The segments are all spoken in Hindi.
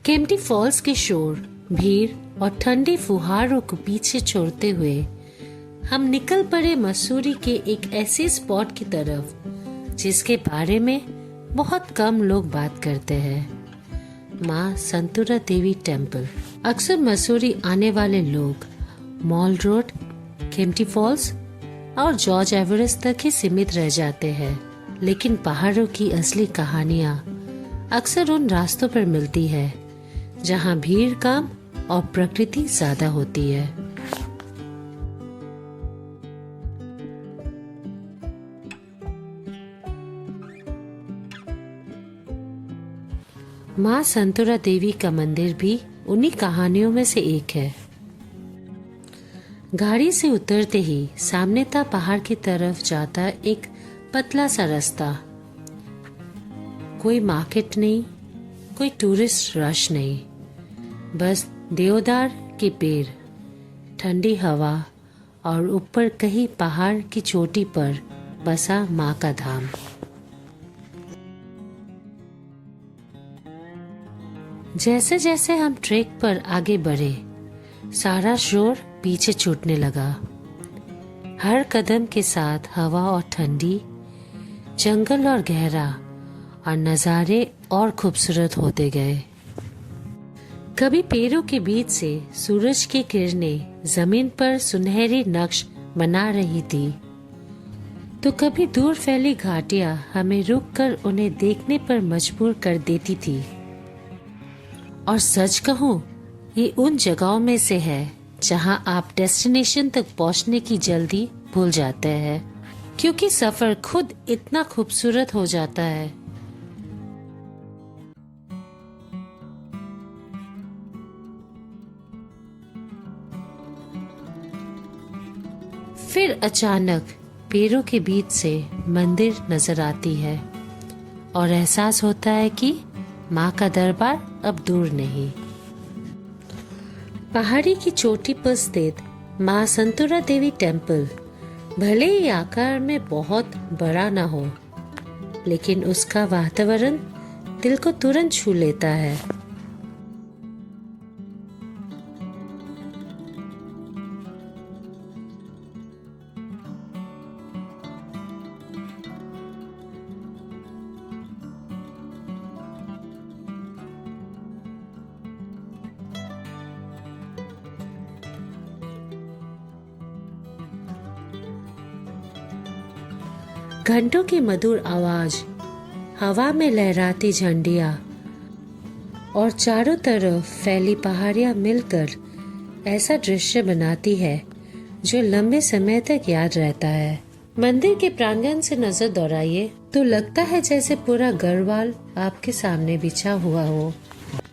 केम्प्टी फॉल्स के शोर, भीड़ और ठंडी फुहारों को पीछे छोड़ते हुए हम निकल पड़े मसूरी के एक ऐसे स्पॉट की तरफ जिसके बारे में बहुत कम लोग बात करते हैं। माँ संतुरा देवी टेम्पल। अक्सर मसूरी आने वाले लोग मॉल रोड, केम्प्टी फॉल्स और जॉर्ज एवरेस्ट तक ही सीमित रह जाते हैं, लेकिन पहाड़ों की असली कहानियाँ अक्सर उन रास्तों पर मिलती है जहाँ भीड़ कम और प्रकृति ज्यादा होती है। माँ संतुरा देवी का मंदिर भी उन्हीं कहानियों में से एक है। गाड़ी से उतरते ही सामने था पहाड़ की तरफ जाता एक पतला सा रास्ता। कोई मार्केट नहीं, कोई टूरिस्ट रश नहीं, बस देवदार के पेड़, ठंडी हवा और ऊपर कहीं पहाड़ की चोटी पर बसा माँ का धाम। जैसे जैसे हम ट्रेक पर आगे बढ़े, सारा शोर पीछे छूटने लगा। हर कदम के साथ हवा और ठंडी, जंगल और गहरा, और नज़ारे और खूबसूरत होते गए। कभी पेड़ों के बीच से सूरज की किरणें जमीन पर सुनहरी नक्श बना रही थी, तो कभी दूर फैली घाटियां हमें रुककर उन्हें देखने पर मजबूर कर देती थी। और सच कहूं, ये उन जगहों में से है जहां आप डेस्टिनेशन तक पहुंचने की जल्दी भूल जाते हैं, क्योंकि सफर खुद इतना खूबसूरत हो जाता है। फिर अचानक पेड़ों के बीच से मंदिर नजर आती है और एहसास होता है कि माँ का दरबार अब दूर नहीं। पहाड़ी की चोटी पर स्थित माँ संतुरा देवी टेम्पल भले ही आकार में बहुत बड़ा न हो, लेकिन उसका वातावरण दिल को तुरंत छू लेता है। घंटों की मधुर आवाज, हवा में लहराती झंडियां और चारों तरफ फैली पहाड़ियां मिलकर ऐसा दृश्य बनाती है जो लंबे समय तक याद रहता है। मंदिर के प्रांगण से नजर दौड़ाइए तो लगता है जैसे पूरा गढ़वाल आपके सामने बिछा हुआ हो।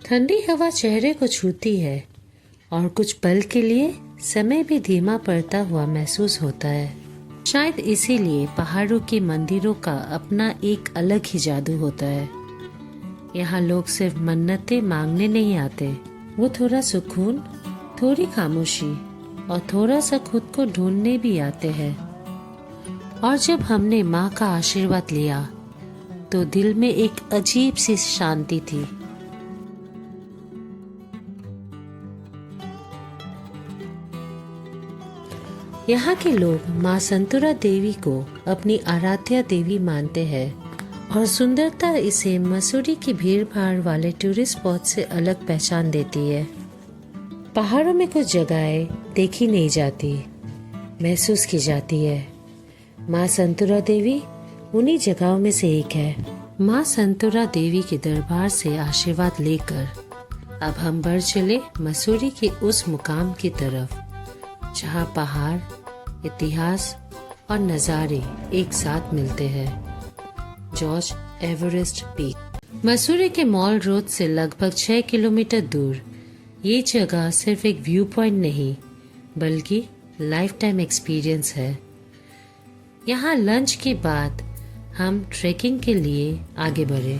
ठंडी हवा चेहरे को छूती है और कुछ पल के लिए समय भी धीमा पड़ता हुआ महसूस होता है। शायद इसीलिए पहाड़ों के मंदिरों का अपना एक अलग ही जादू होता है। यहाँ लोग सिर्फ मन्नतें मांगने नहीं आते, वो थोड़ा सुकून, थोड़ी खामोशी और थोड़ा सा खुद को ढूंढने भी आते हैं। और जब हमने माँ का आशीर्वाद लिया तो दिल में एक अजीब सी शांति थी। यहाँ के लोग माँ संतुरा देवी को अपनी आराध्या देवी मानते हैं और सुंदरता इसे मसूरी की भीड़ भाड़ वाले टूरिस्ट स्पॉट से अलग पहचान देती है। पहाड़ों में कुछ जगहें देखी नहीं जाती, महसूस की जाती है। माँ संतुरा देवी उन्हीं जगहों में से एक है। माँ संतुरा देवी के दरबार से आशीर्वाद लेकर अब हम बढ़ चले मसूरी के उस मुकाम की तरफ जहाँ पहाड़, इतिहास और नज़ारे एक साथ मिलते हैं। George Everest peak. मसूरी के मॉल रोड से लगभग 6 किलोमीटर दूर ये जगह सिर्फ एक व्यू पॉइंट नहीं बल्कि लाइफ टाइम एक्सपीरियंस है। यहाँ लंच के बाद हम ट्रेकिंग के लिए आगे बढ़े।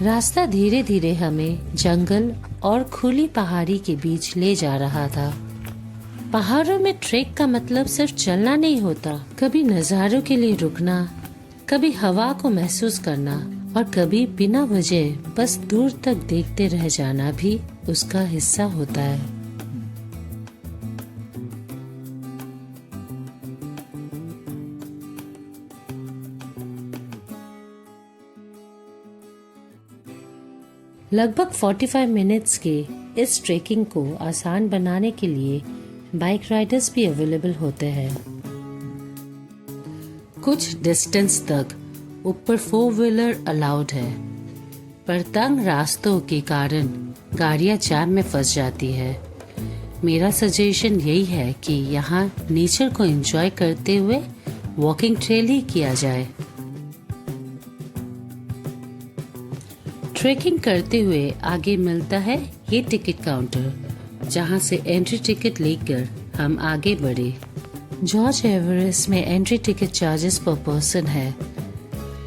रास्ता धीरे धीरे हमें जंगल और खुली पहाड़ी के बीच ले जा रहा था। पहाड़ों में ट्रेक का मतलब सिर्फ चलना नहीं होता, कभी नज़ारों के लिए रुकना, कभी हवा को महसूस करना और कभी बिना वजह बस दूर तक देखते रह जाना भी उसका हिस्सा होता है। लगभग 45 मिनट्स के इस ट्रेकिंग को आसान बनाने के लिए बाइक राइडर्स भी अवेलेबल होते हैं। कुछ डिस्टेंस तक ऊपर 4 व्हीलर अलाउड है, पर तंग रास्तों के कारण गाड़ियां जाम में फंस जाती है। मेरा सजेशन यही है कि यहाँ नेचर को एंजॉय करते हुए वॉकिंग ट्रेल ही किया जाए। ट्रेकिंग करते हुए आगे मिलता है ये टिकट काउंटर, जहाँ से एंट्री टिकट लेकर हम आगे बढ़े। जॉर्ज एवरेस्ट में एंट्री टिकट चार्जेस पर पर्सन है।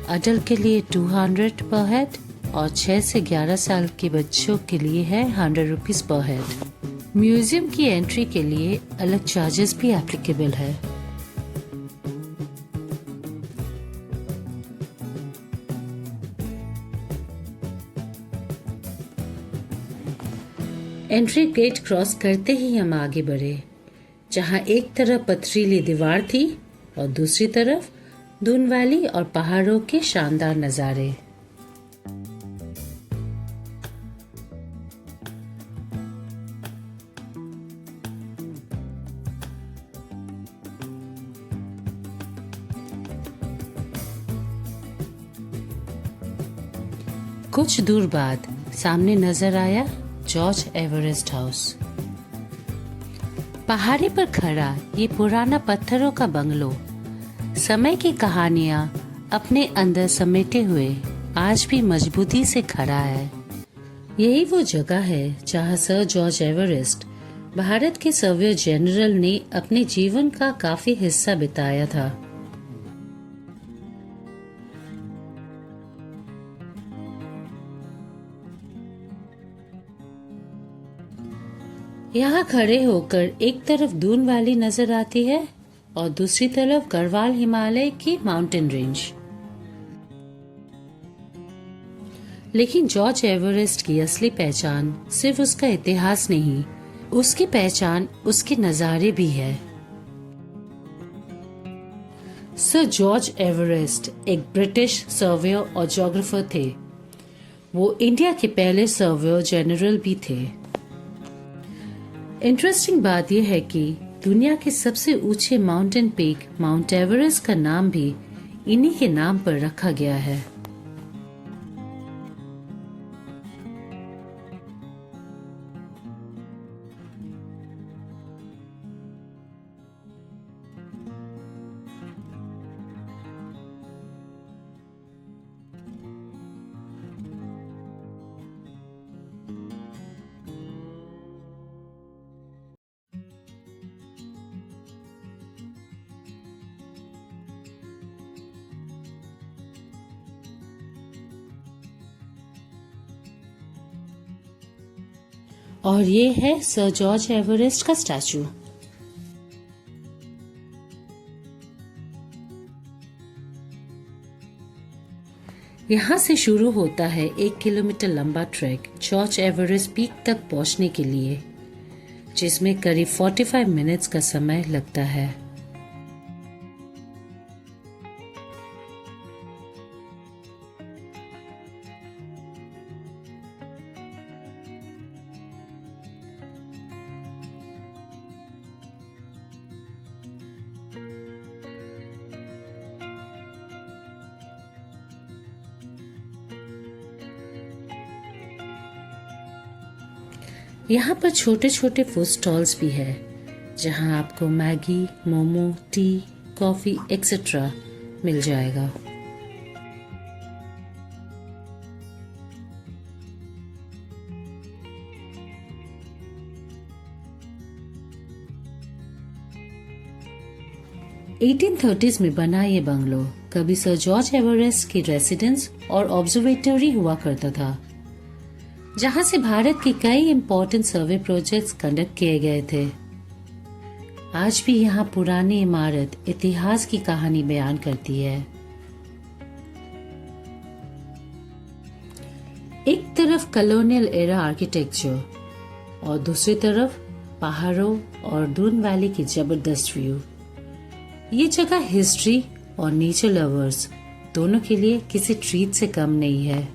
अडल्ट के लिए 200 पर हेड और 6 से 11 साल के बच्चों के लिए है 100 रुपीज पर हेड। म्यूजियम की एंट्री के लिए अलग चार्जेस भी एप्लीकेबल है। एंट्री गेट क्रॉस करते ही हम आगे बढ़े, जहां एक तरफ पथरीली दीवार थी और दूसरी तरफ दून वैली और पहाड़ों के शानदार नजारे। कुछ दूर बाद सामने नजर आया जॉर्ज एवरेस्ट हाउस। पहाड़ी पर खड़ा ये पुराना पत्थरों का बंगलो समय की कहानियां अपने अंदर समेटे हुए आज भी मजबूती से खड़ा है। यही वो जगह है जहां सर जॉर्ज एवरेस्ट, भारत के सर्वेयर जनरल ने अपने जीवन का काफी हिस्सा बिताया था। यहाँ खड़े होकर एक तरफ दून वैली नजर आती है और दूसरी तरफ गढ़वाल हिमालय की माउंटेन रेंज। लेकिन जॉर्ज एवरेस्ट की असली पहचान सिर्फ उसका इतिहास नहीं, उसकी पहचान उसके नजारे भी है। सर जॉर्ज एवरेस्ट एक ब्रिटिश सर्वेयर और ज्योग्राफर थे। वो इंडिया के पहले सर्वेयर जनरल भी थे। इंटरेस्टिंग बात यह है कि दुनिया के सबसे ऊंचे माउंटेन पीक माउंट एवरेस्ट का नाम भी इन्हीं के नाम पर रखा गया है। और ये है सर जॉर्ज एवरेस्ट का स्टैचू। यहाँ से शुरू होता है 1 किलोमीटर लंबा ट्रैक जॉर्ज एवरेस्ट पीक तक पहुँचने के लिए, जिसमें करीब 45 मिनट्स का समय लगता है। यहाँ पर छोटे छोटे फूड स्टॉल्स भी है, जहाँ आपको Maggi, momo, tea, coffee etcetera मिल जाएगा। (1830s) में बना ये बंगलो कभी सर जॉर्ज एवरेस्ट की रेसिडेंस और ऑब्जर्वेटरी हुआ करता था, जहां से भारत के कई इम्पोर्टेंट सर्वे प्रोजेक्ट्स कंडक्ट किए गए थे। आज भी यहाँ पुरानी इमारत इतिहास की कहानी बयान करती है। तरफ कॉलोनियल एरा आर्किटेक्चर और दूसरी तरफ पहाड़ों और दून वैली की जबरदस्त व्यू। ये जगह हिस्ट्री और नेचर लवर्स दोनों के लिए किसी ट्रीट से कम नहीं है।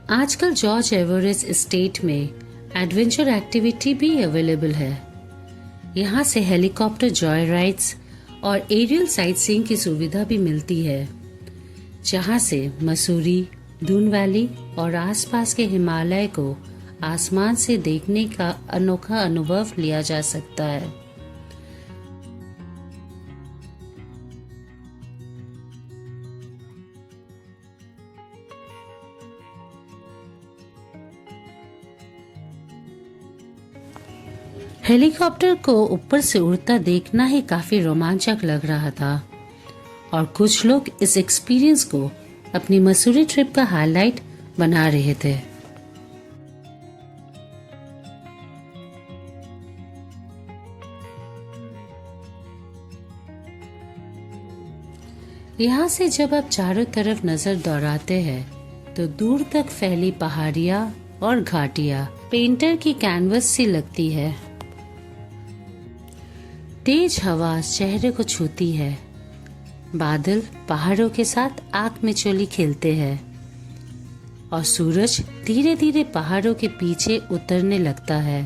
आजकल जॉर्ज एवरेस्ट एस्टेट में एडवेंचर एक्टिविटी भी अवेलेबल है। यहाँ से हेलीकॉप्टर जॉय राइड्स और एरियल साइट सीइंग की सुविधा भी मिलती है, जहाँ से मसूरी, दून वैली और आसपास के हिमालय को आसमान से देखने का अनोखा अनुभव लिया जा सकता है। हेलीकॉप्टर को ऊपर से उड़ता देखना ही काफी रोमांचक लग रहा था और कुछ लोग इस एक्सपीरियंस को अपनी मसूरी ट्रिप का हाईलाइट बना रहे थे। यहाँ से जब आप चारों तरफ नजर दौड़ाते हैं तो दूर तक फैली पहाड़ियाँ और घाटियाँ पेंटर की कैनवस सी लगती है। तेज हवा चेहरे को छूती है, बादल पहाड़ों के साथ आंख में चोली खेलते हैं और सूरज धीरे धीरे पहाड़ों के पीछे उतरने लगता है।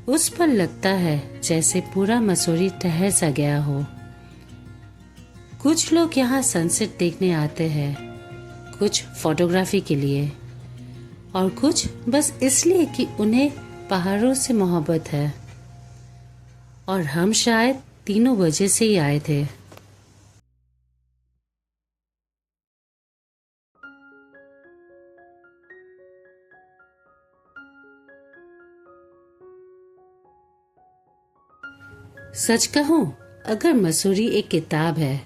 उस पर लगता है जैसे पूरा मसूरी ठहर सा गया हो। कुछ लोग यहाँ सनसेट देखने आते हैं, कुछ फोटोग्राफी के लिए और कुछ बस इसलिए कि उन्हें पहाड़ों से मोहब्बत है। और हम शायद तीनों वजह से ही आए थे। सच कहूं, अगर मसूरी एक किताब है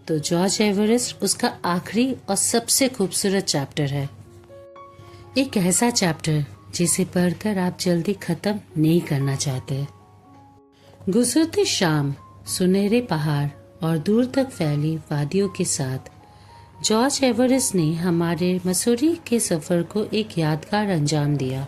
तो जॉर्ज एवरेस्ट उसका आखिरी और सबसे खूबसूरत चैप्टर है। एक ऐसा चैप्टर जिसे पढ़कर आप जल्दी खत्म नहीं करना चाहते। गुजरती शाम सुनहरे पहाड़ और दूर तक फैली वादियों के साथ जॉर्ज एवरेस्ट ने हमारे मसूरी के सफर को एक यादगार अंजाम दिया।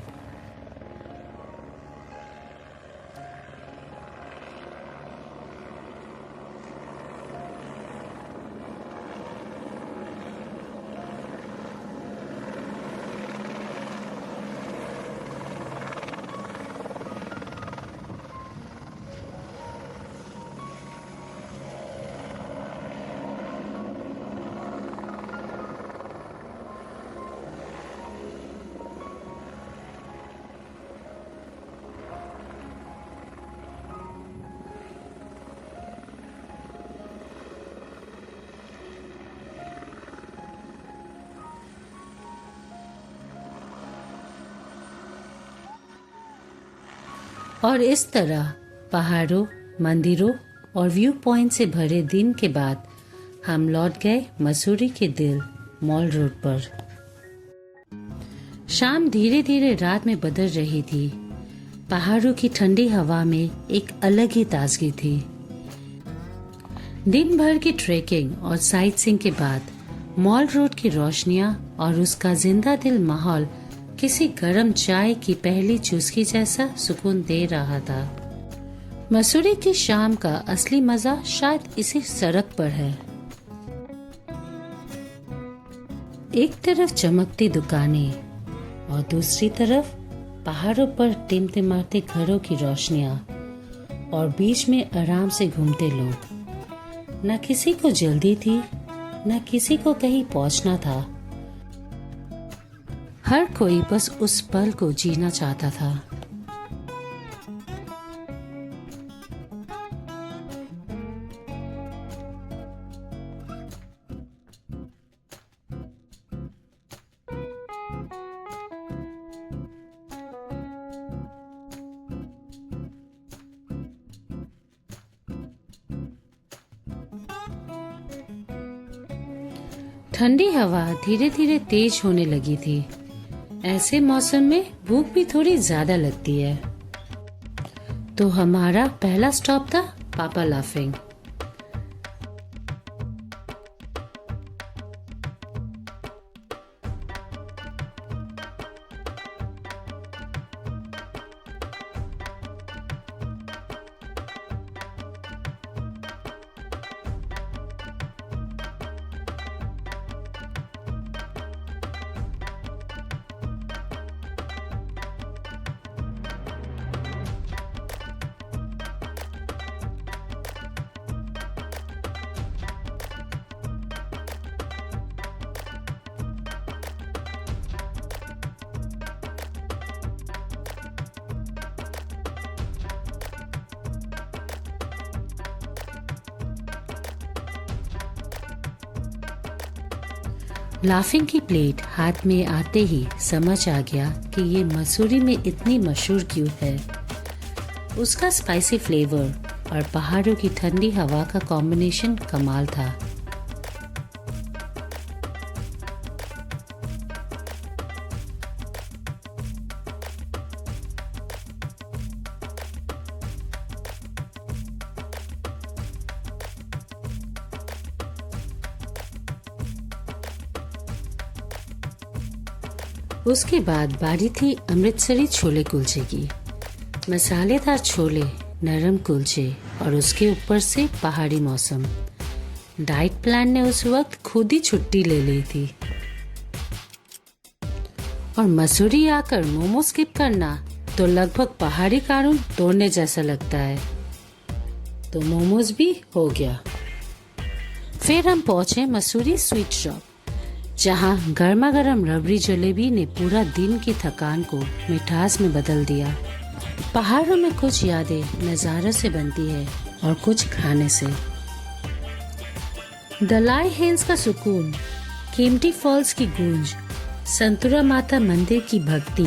और इस तरह पहाड़ों, मंदिरों और व्यू पॉइंट से भरे दिन के बाद हम लौट गए मसूरी के दिल मॉल रोड पर। शाम धीरे धीरे रात में बदल रही थी। पहाड़ों की ठंडी हवा में एक अलग ही ताजगी थी। दिन भर की ट्रेकिंग और साइट सीइंग के बाद मॉल रोड की रोशनियां और उसका जिंदा दिल माहौल किसी गर्म चाय की पहली चुस्की जैसा सुकून दे रहा था। मसूरी की शाम का असली मजा शायद इसी सड़क पर है। एक तरफ चमकती दुकानें और दूसरी तरफ पहाड़ों पर टिमटिमाते घरों की रोशनियां और बीच में आराम से घूमते लोग। न किसी को जल्दी थी, न किसी को कहीं पहुंचना था। हर कोई बस उस पल को जीना चाहता था। ठंडी हवा धीरे धीरे तेज होने लगी थी ऐसे मौसम में भूख भी थोड़ी ज्यादा लगती है। तो हमारा पहला स्टॉप था पापा लाफिंग। लाफिंग की प्लेट हाथ में आते ही समझ आ गया कि ये मसूरी में इतनी मशहूर क्यों है। उसका स्पाइसी फ्लेवर और पहाड़ों की ठंडी हवा का कॉम्बिनेशन कमाल था। उसके बाद बारी थी अमृतसरी छोले कुलचे की। मसालेदार छोले, नरम कुलचे और उसके ऊपर से पहाड़ी मौसम। डाइट प्लान ने उस वक्त खुद ही छुट्टी ले ली थी। और मसूरी आकर मोमो स्किप करना तो लगभग पहाड़ी कानून तोड़ने जैसा लगता है। तो मोमोज भी हो गया। फिर हम पहुंचे मसूरी स्वीट शॉप, जहां गर्मा गर्म रबड़ी जलेबी ने पूरा दिन की थकान को मिठास में बदल दिया। पहाड़ों में कुछ यादें नज़ारों से बनती है और कुछ खाने से। दलाई हिल्स का सुकून, केम्प्टी फॉल्स की गूंज, संतुरा माता मंदिर की भक्ति,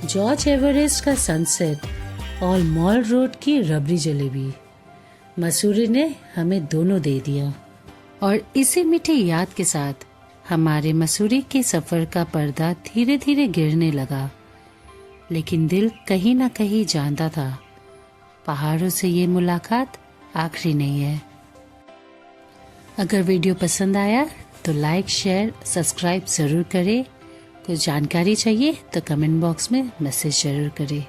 जॉर्ज एवरेस्ट का सनसेट और मॉल रोड की रबड़ी जलेबी। मसूरी ने हमें दोनों दे दिया। और इसी मीठी याद के साथ हमारे मसूरी के सफर का पर्दा धीरे धीरे गिरने लगा। लेकिन दिल कहीं ना कहीं जानता था, पहाड़ों से ये मुलाकात आखिरी नहीं है। अगर वीडियो पसंद आया तो लाइक, शेयर, सब्सक्राइब जरूर करें। कुछ जानकारी चाहिए तो कमेंट बॉक्स में मैसेज जरूर करें।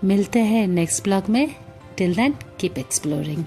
मिलते हैं नेक्स्ट ब्लॉग में। Till then keep exploring.